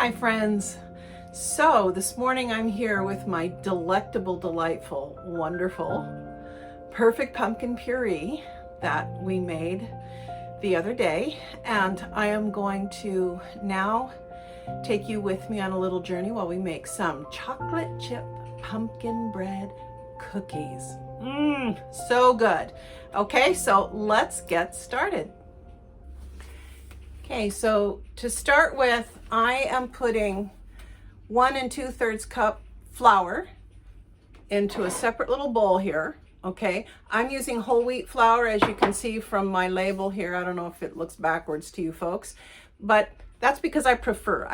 Hi friends. So this morning I'm here with my delectable, delightful, wonderful, perfect pumpkin puree that we made the other day. And I am going to now take you with me on a little journey while we make some chocolate chip pumpkin bread cookies. So good. Okay, so let's get started. Okay, so to start with, I am putting 1 2/3 cup flour into a separate little bowl here. Okay, I'm using whole wheat flour, as you can see from my label here. I don't know if it looks backwards to you folks, but that's because I prefer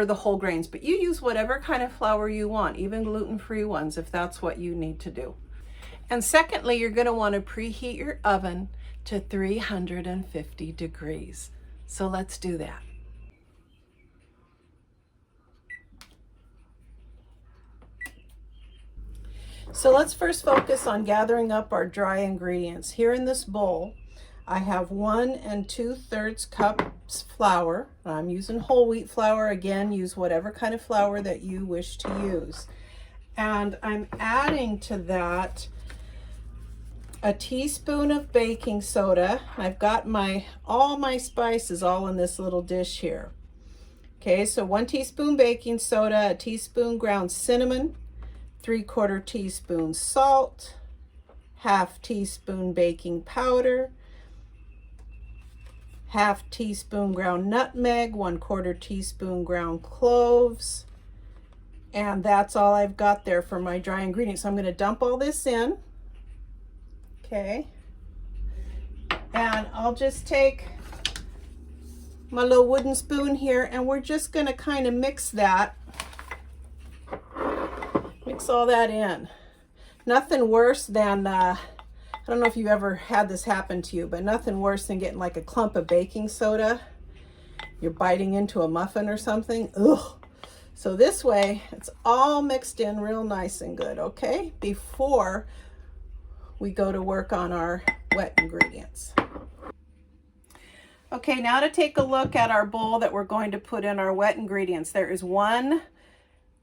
the whole grains, but you use whatever kind of flour you want, even gluten-free ones, if that's what you need to do. And secondly, you're going to want to preheat your oven to 350 degrees. So let's do that. So let's first focus on gathering up our dry ingredients. Here in this bowl, I have 1 2/3 cups flour. I'm using whole wheat flour. Again, use whatever kind of flour that you wish to use. And I'm adding to that a teaspoon of baking soda. I've got all my spices all in this little dish here. Okay, so 1 teaspoon baking soda, a teaspoon ground cinnamon, 3/4 teaspoon salt, 1/2 teaspoon baking powder, 1/2 teaspoon ground nutmeg, 1/4 teaspoon ground cloves, and that's all I've got there for my dry ingredients. So I'm going to dump all this in. Okay, and I'll just take my little wooden spoon here, and we're just going to kind of mix all that in. Nothing worse than, I don't know if you've ever had this happen to you, but nothing worse than getting like a clump of baking soda. You're biting into a muffin or something. Ugh. So this way, it's all mixed in real nice and good, okay? Before we go to work on our wet ingredients. Okay, now to take a look at our bowl that we're going to put in our wet ingredients. There is one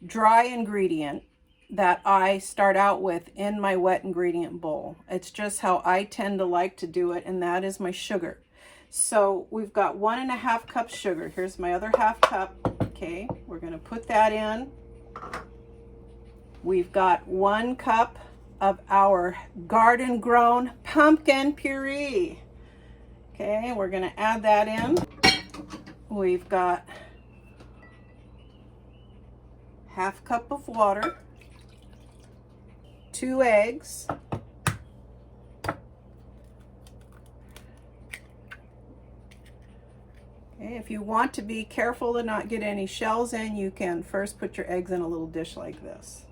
dry ingredient that I start out with in my wet ingredient bowl. It's just how I tend to like to do it, and that is my sugar. So we've got 1 1/2 cups sugar. Here's my other 1/2 cup. Okay, we're going to put that in. We've got 1 cup of our garden grown pumpkin puree. Okay, we're going to add that in. We've got 1/2 cup of water, 2 eggs, okay, if you want to be careful to not get any shells in, you can first put your eggs in a little dish like this.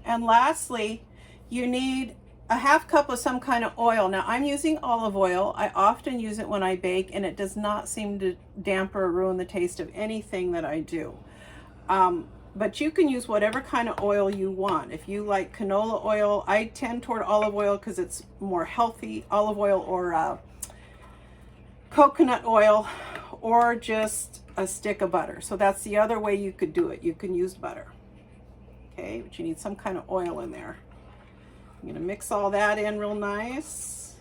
And lastly, you need a 1/2 cup of some kind of oil. Now I'm using olive oil. I often use it when I bake, and it does not seem to damper or ruin the taste of anything that I do. But you can use whatever kind of oil you want. If you like canola oil, I tend toward olive oil because it's more healthy. Olive oil or coconut oil, or just a stick of butter. So that's the other way you could do it. You can use butter. Okay, but you need some kind of oil in there. I'm going to mix all that in real nice.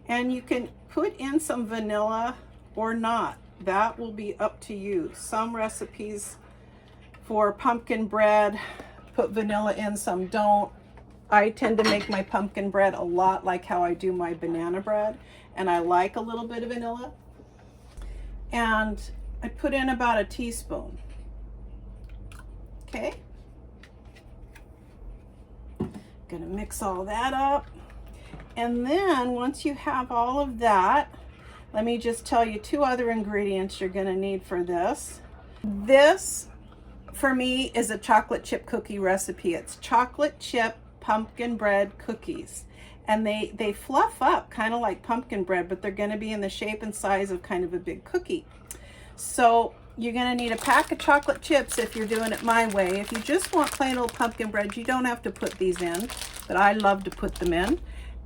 And you can put in some vanilla or not. That will be up to you. Some recipes for pumpkin bread put vanilla in, some don't. I tend to make my pumpkin bread a lot like how I do my banana bread, and I like a little bit of vanilla. And I put in about a teaspoon. Okay. Gonna mix all that up. And then once you have all of that, let me just tell you 2 other ingredients you're gonna need for this. This, for me, is a chocolate chip cookie recipe. It's chocolate chip pumpkin bread cookies. And they fluff up kind of like pumpkin bread, but they're going to be in the shape and size of kind of a big cookie. So you're going to need a pack of chocolate chips if you're doing it my way. If you just want plain old pumpkin bread, you don't have to put these in. but I love to put them in.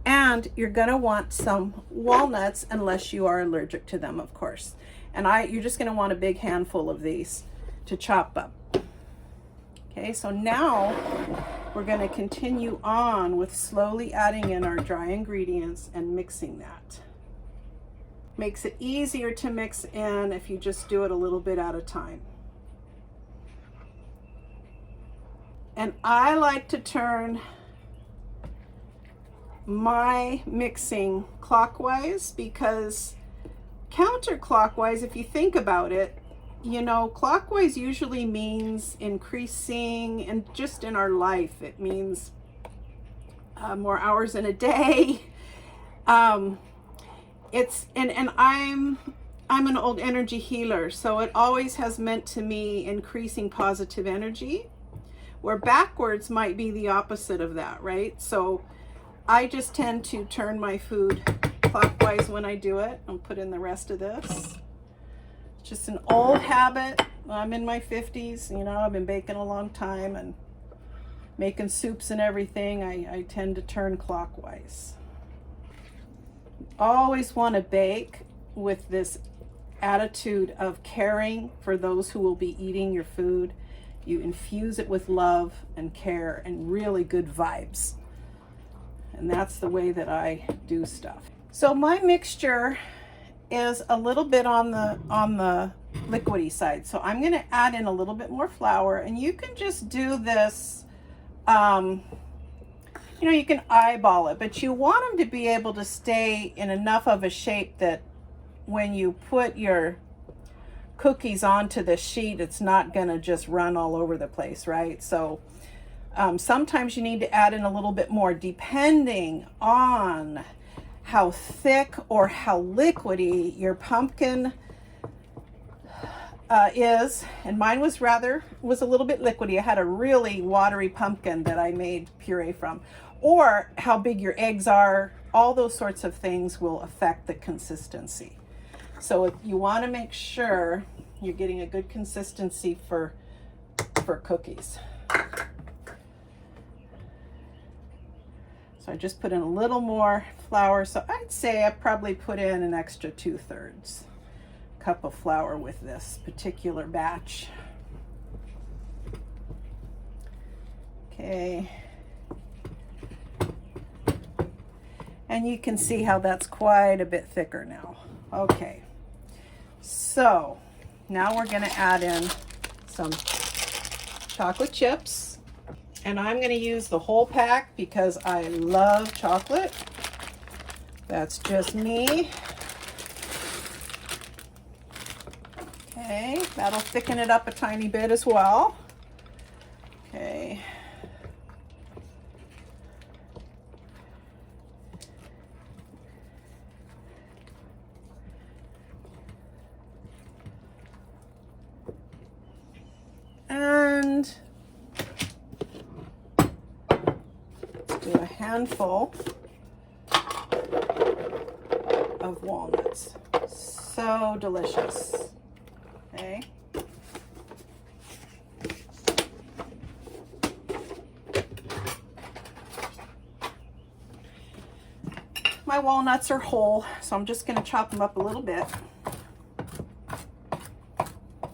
And you're gonna want some walnuts, unless you are allergic to them, of course. And you're just gonna want a big handful of these to chop up. Okay, so now we're gonna continue on with slowly adding in our dry ingredients and mixing that. Makes it easier to mix in if you just do it a little bit at a time. And I like to turn my mixing clockwise, because counterclockwise, if you think about it, you know, clockwise usually means increasing, and just in our life, it means more hours in a day. I'm an old energy healer, so it always has meant to me increasing positive energy, where backwards might be the opposite of that, right? So I just tend to turn my food clockwise when I do it. I'll put in the rest of this. It's just an old habit. I'm in my 50s, you know, I've been baking a long time and making soups and everything. I tend to turn clockwise. Always want to bake with this attitude of caring for those who will be eating your food. You infuse it with love and care and really good vibes. And that's the way that I do stuff. So my mixture is a little bit on the liquidy side. So I'm going to add in a little bit more flour, and you can just do this, you know, you can eyeball it, but you want them to be able to stay in enough of a shape that when you put your cookies onto the sheet, it's not going to just run all over the place, right? So sometimes you need to add in a little bit more depending on how thick or how liquidy your pumpkin is. And mine was a little bit liquidy. I had a really watery pumpkin that I made puree from. Or how big your eggs are. All those sorts of things will affect the consistency. So if you want to make sure you're getting a good consistency for cookies. So I just put in a little more flour. So I'd say I probably put in an extra 2/3 cup of flour with this particular batch. Okay. And you can see how that's quite a bit thicker now. Okay. So now we're going to add in some chocolate chips. And I'm going to use the whole pack because I love chocolate. That's just me. Okay, that'll thicken it up a tiny bit as well. Okay. And let's do a handful of walnuts. So delicious. Okay. My walnuts are whole, so I'm just going to chop them up a little bit.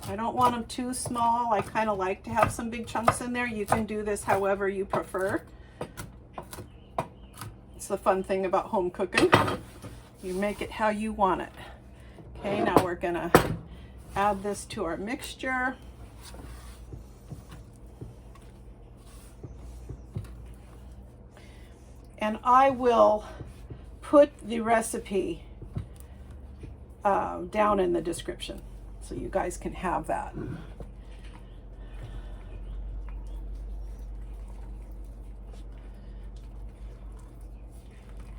I don't want them too small. I kind of like to have some big chunks in there. You can do this however you prefer. It's the fun thing about home cooking. You make it how you want it. Okay, now we're going to add this to our mixture. And I will put the recipe down in the description so you guys can have that.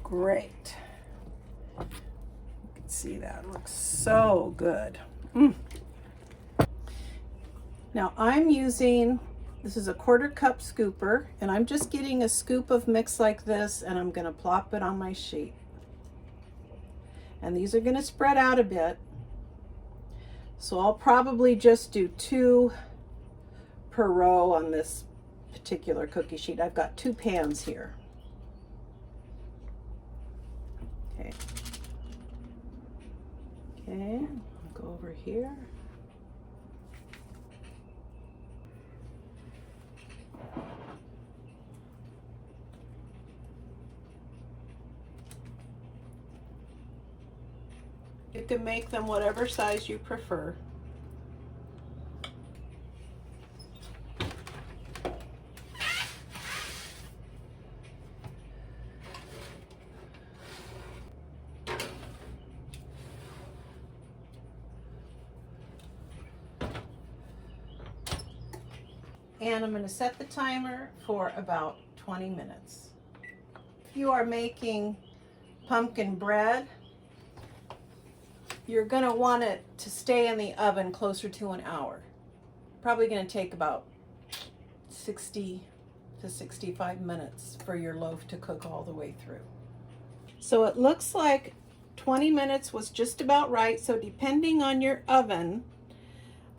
Great. You can see that looks so good. Now I'm using, this is a 1/4 cup scooper, and I'm just getting a scoop of mix like this, and I'm going to plop it on my sheet. And these are going to spread out a bit. So I'll probably just do 2 per row on this particular cookie sheet. I've got 2 pans here. Okay. Okay, I'll go over here. You can make them whatever size you prefer. And I'm going to set the timer for about 20 minutes. If you are making pumpkin bread, you're going to want it to stay in the oven closer to an hour. Probably going to take about 60 to 65 minutes for your loaf to cook all the way through. So it looks like 20 minutes was just about right. So depending on your oven,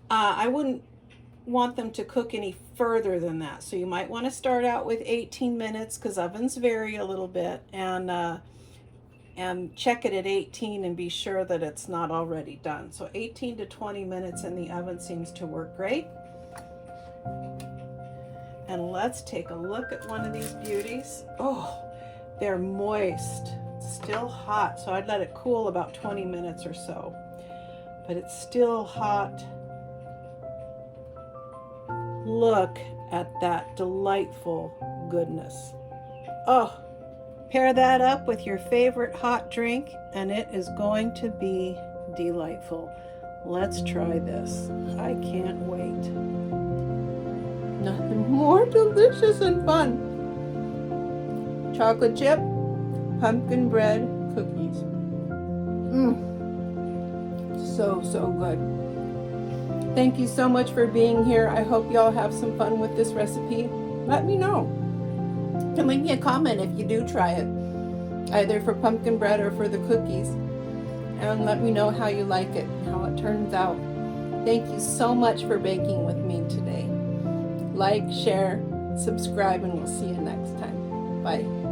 I wouldn't want them to cook any further than that. So you might want to start out with 18 minutes because ovens vary a little bit, and check it at 18 and be sure that it's not already done. So 18 to 20 minutes in the oven seems to work great. And let's take a look at one of these beauties. Oh, they're moist, still hot. So I'd let it cool about 20 minutes or so, but it's still hot. Look at that delightful goodness. Oh, pair that up with your favorite hot drink and it is going to be delightful. Let's try this. I can't wait. Nothing more delicious and fun. Chocolate chip, pumpkin bread, cookies. So good. Thank you so much for being here. I hope y'all have some fun with this recipe. Let me know. You can leave me a comment if you do try it, either for pumpkin bread or for the cookies. And let me know how you like it, how it turns out. Thank you so much for baking with me today. Like, share, subscribe, and we'll see you next time. Bye.